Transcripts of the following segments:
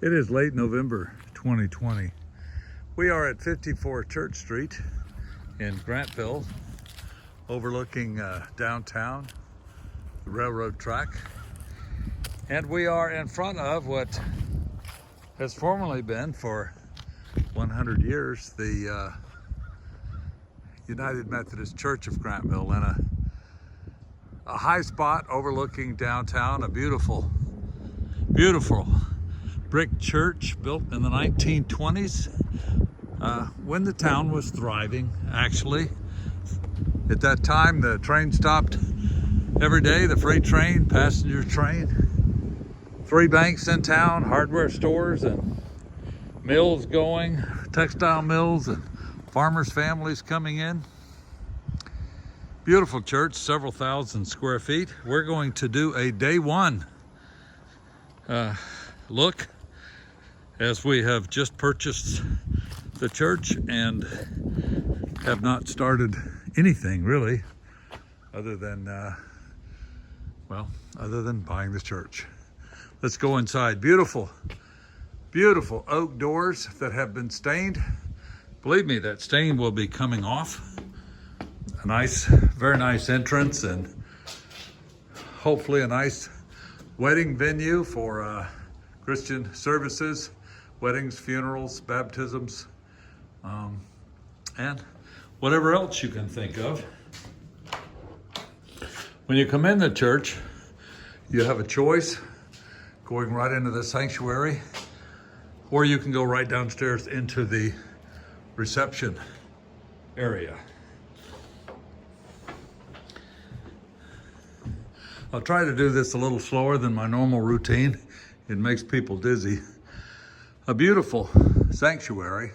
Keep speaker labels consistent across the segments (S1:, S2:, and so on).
S1: It is late November 2020. We are at 54 Church Street in Grantville, overlooking downtown, the railroad track. And we are in front of what has formerly been for 100 years the United Methodist Church of Grantville, in a high spot overlooking downtown, a beautiful brick church built in the 1920s when the town was thriving, actually. At that time, the train stopped every day, the freight train, passenger train. 3 banks in town, hardware stores and mills going, textile mills and farmers' families coming in. Beautiful church, several thousand square feet. We're going to do a day one look, as we have just purchased the church and have not started anything really other than buying the church. Let's go inside. Beautiful oak doors that have been stained. Believe me, that stain will be coming off. A nice, very nice entrance, and hopefully a nice wedding venue for Christian services, weddings, funerals, baptisms, and whatever else you can think of. When you come in the church, you have a choice going right into the sanctuary, or you can go right downstairs into the reception area. I'll try to do this a little slower than my normal routine. It makes people dizzy. A beautiful sanctuary.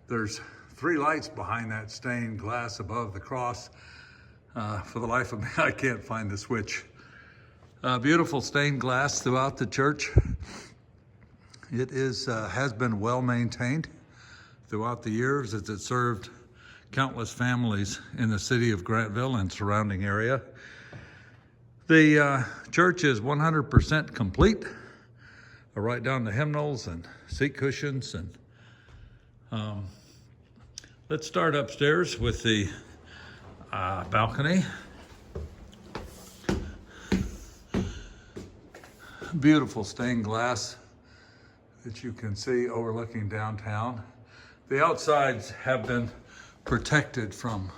S1: There's 3 lights behind that stained glass above the cross. For the life of me, I can't find the switch. Beautiful stained glass throughout the church. It has been well maintained throughout the years, as it served countless families in the city of Grantville and surrounding area. The church is 100% complete, right down to hymnals and seat cushions. And let's start upstairs with the balcony. Beautiful stained glass that you can see overlooking downtown. The outsides have been protected from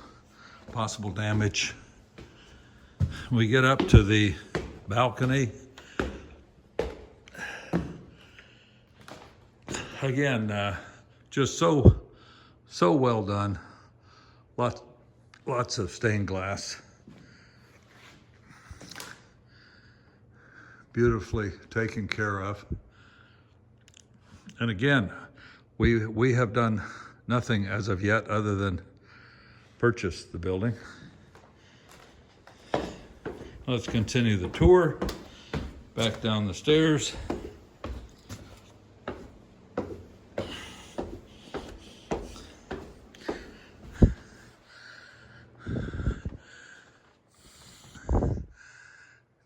S1: possible damage. We get up to the balcony. Again, just so well done. Lots of stained glass. Beautifully taken care of. And again, we have done nothing as of yet other than purchase the building. Let's continue the tour. Back down the stairs.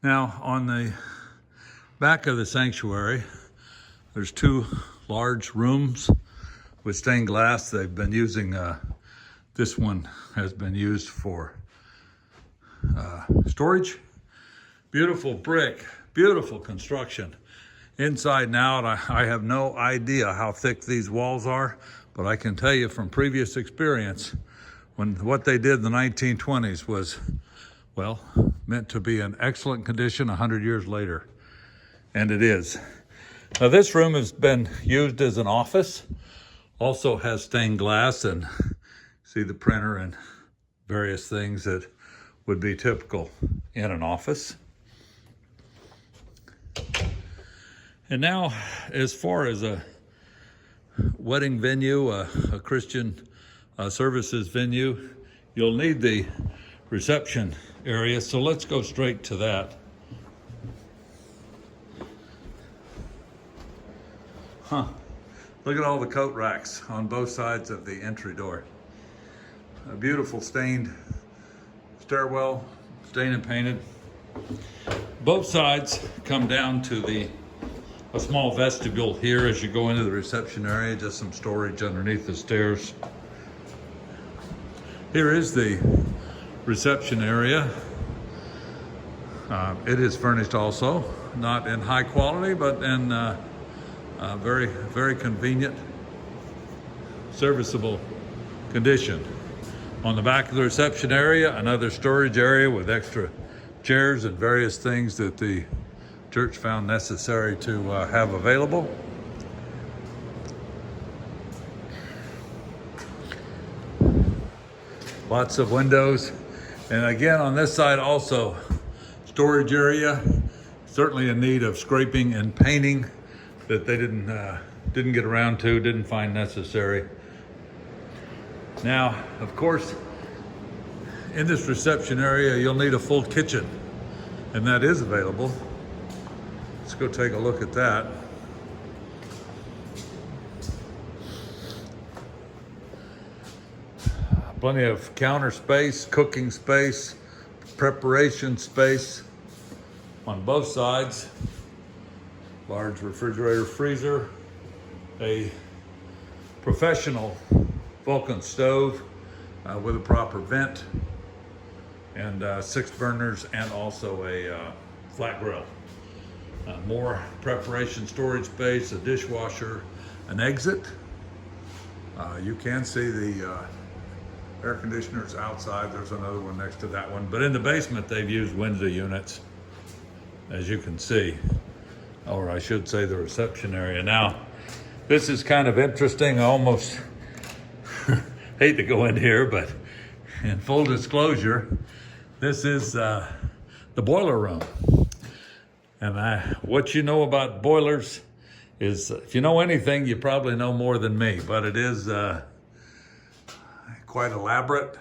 S1: Now, on the back of the sanctuary, there's 2 large rooms with stained glass. They've been using, this one has been used for storage. Beautiful brick, beautiful construction. Inside and out, I have no idea how thick these walls are, but I can tell you from previous experience, what they did in the 1920s was, well, meant to be in excellent condition 100 years later, and it is. Now, this room has been used as an office, also has stained glass, and see the printer and various things that would be typical in an office. And now, as far as a wedding venue, a Christian services venue, you'll need the reception area, so let's go straight to that. Look at all the coat racks on both sides of the entry door. A beautiful stained stairwell, stained and painted. Both sides come down to the a small vestibule here as you go into the reception area, just some storage underneath the stairs. Here is the reception area. It is furnished also, not in high quality, but in very, very convenient, serviceable condition. On the back of the reception area, another storage area with extra chairs and various things that the church found necessary to have available. Lots of windows. And again, on this side also, storage area, certainly in need of scraping and painting that they didn't get around to, didn't find necessary. Now, of course, in this reception area, you'll need a full kitchen, and that is available. Let's go take a look at that. Plenty of counter space, cooking space, preparation space on both sides. Large refrigerator, freezer, a professional Vulcan stove with a proper vent, and 6 burners, and also a flat grill. More preparation storage space, a dishwasher, an exit. You can see the air conditioners outside. There's another one next to that one. But in the basement, they've used window units, as you can see. Or I should say the reception area. Now, this is kind of interesting. I almost hate to go in here, but in full disclosure, this is the boiler room. And what you know about boilers is, if you know anything, you probably know more than me, but it is quite elaborate,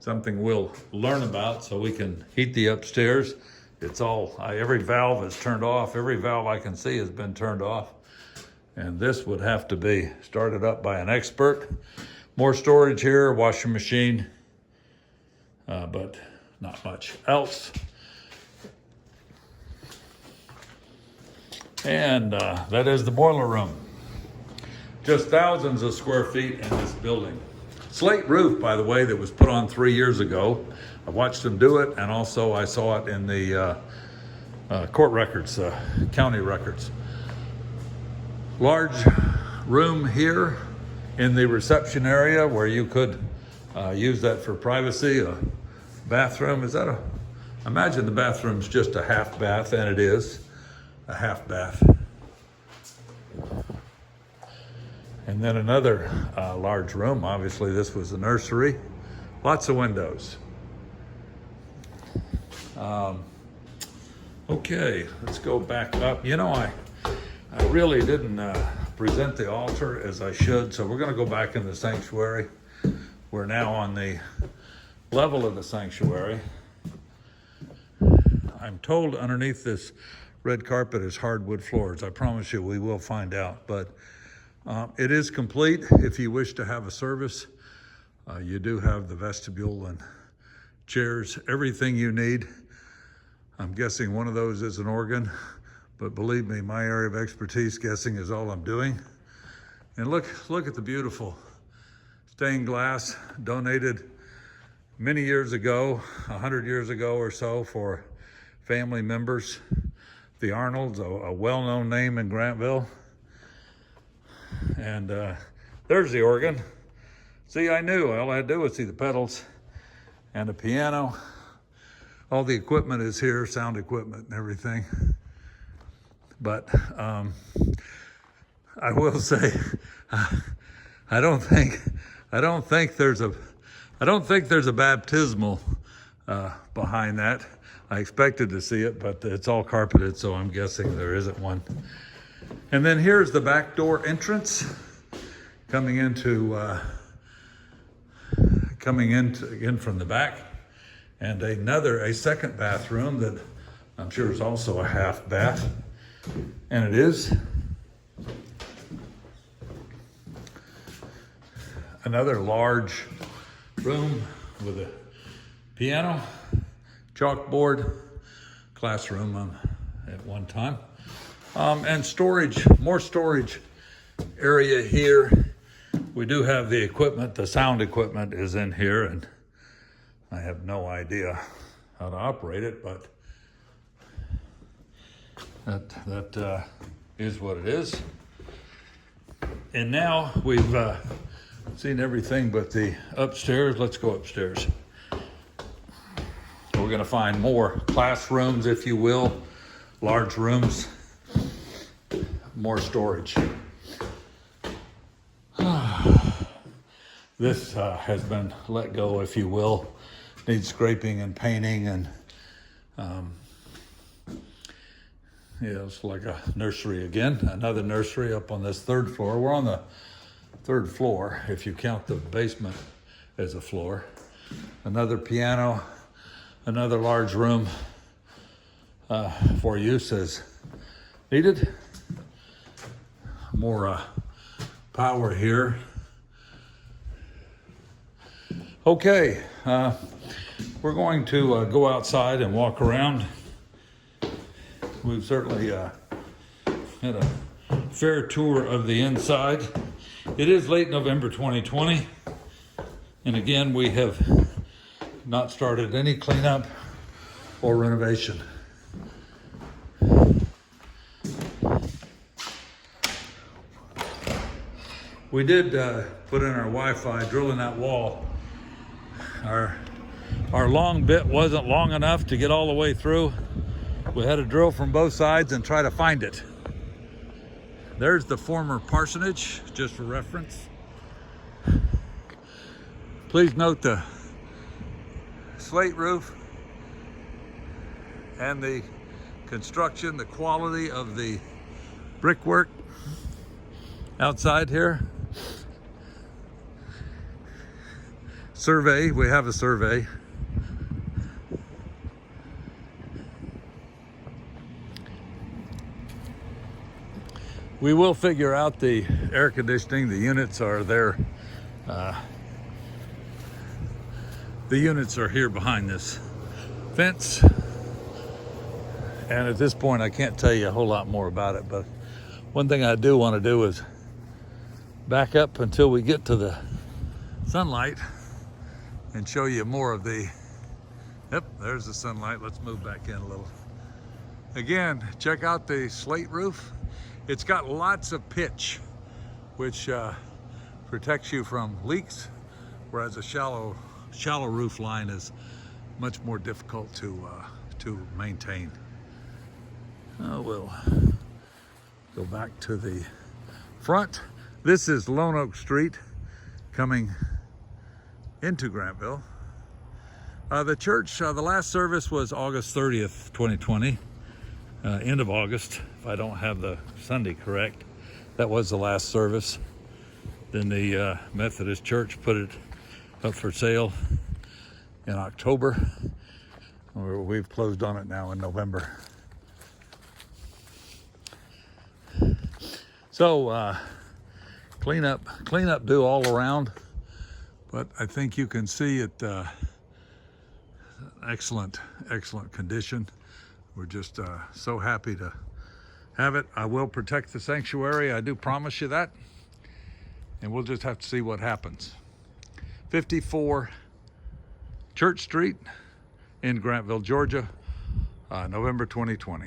S1: something we'll learn about so we can heat the upstairs. It's all, every valve is turned off. Every valve I can see has been turned off. And this would have to be started up by an expert. More storage here, washing machine, but not much else. And that is the boiler room. Just thousands of square feet in this building. Slate roof, by the way, that was put on 3 years ago. I watched them do it, and also I saw it in the court records, county records. Large room here in the reception area where you could use that for privacy. A bathroom, I imagine the bathroom's just a half bath, and it is a half bath. And then another large room. Obviously, this was the nursery. Lots of windows. Okay, let's go back up. You know, I really didn't present the altar as I should, so we're going to go back in the sanctuary. We're now on the level of the sanctuary. I'm told underneath this red carpet is hardwood floors. I promise you we will find out, but it is complete. If you wish to have a service, you do have the vestibule and chairs, everything you need. I'm guessing one of those is an organ, but believe me, my area of expertise, guessing, is all I'm doing. And look at the beautiful stained glass, donated many years ago, 100 years ago or so, for family members. The Arnolds, a well-known name in Grantville. And there's the organ. See, I knew. All I had to do was see the pedals and the piano. All the equipment is here, sound equipment and everything. But I will say, I don't think there's a baptismal behind that. I expected to see it, but it's all carpeted, so I'm guessing there isn't one. And then here's the back door entrance, coming in from the back, and a second bathroom that I'm sure is also a half bath, and it is. Another large room with a piano, chalkboard, classroom at one time. And storage, more storage area here. We do have the equipment, the sound equipment is in here, and I have no idea how to operate it, but that is what it is. And now we've seen everything but the upstairs. Let's go upstairs. We're gonna find more classrooms, if you will, large rooms, more storage. This has been let go, if you will. Needs scraping and painting, and it's like a nursery again. Another nursery up on this third floor. We're on the third floor, if you count the basement as a floor. Another piano, another large room for use as needed. More power here. Okay, we're going to go outside and walk around. We've certainly had a fair tour of the inside. It is late November 2020, and again, we have not started any cleanup or renovation. We did put in our Wi-Fi, drilling that wall. Our long bit wasn't long enough to get all the way through. We had to drill from both sides and try to find it. There's the former parsonage, just for reference. Please note the slate roof and the construction, the quality of the brickwork outside here. Survey, we have a survey. We will figure out the air conditioning. The units are there. The units are here behind this fence. And at this point, I can't tell you a whole lot more about it, but one thing I do want to do is back up until we get to the sunlight and show you more of the, yep, there's the sunlight. Let's move back in a little. Again, check out the slate roof. It's got lots of pitch, which protects you from leaks, whereas a shallow roof line is much more difficult to maintain. We'll go back to the front. This is Lone Oak Street coming into Grantville. The church, the last service was August 30th, 2020, end of August, if I don't have the Sunday correct. That was the last service. Then the Methodist Church put it up for sale in October. We've closed on it now in November. So cleanup due all around, but I think you can see it excellent condition. We're just so happy to have it. I will protect the sanctuary, I do promise you that, and we'll just have to see what happens. 54 Church Street in Grantville, Georgia, November 2020.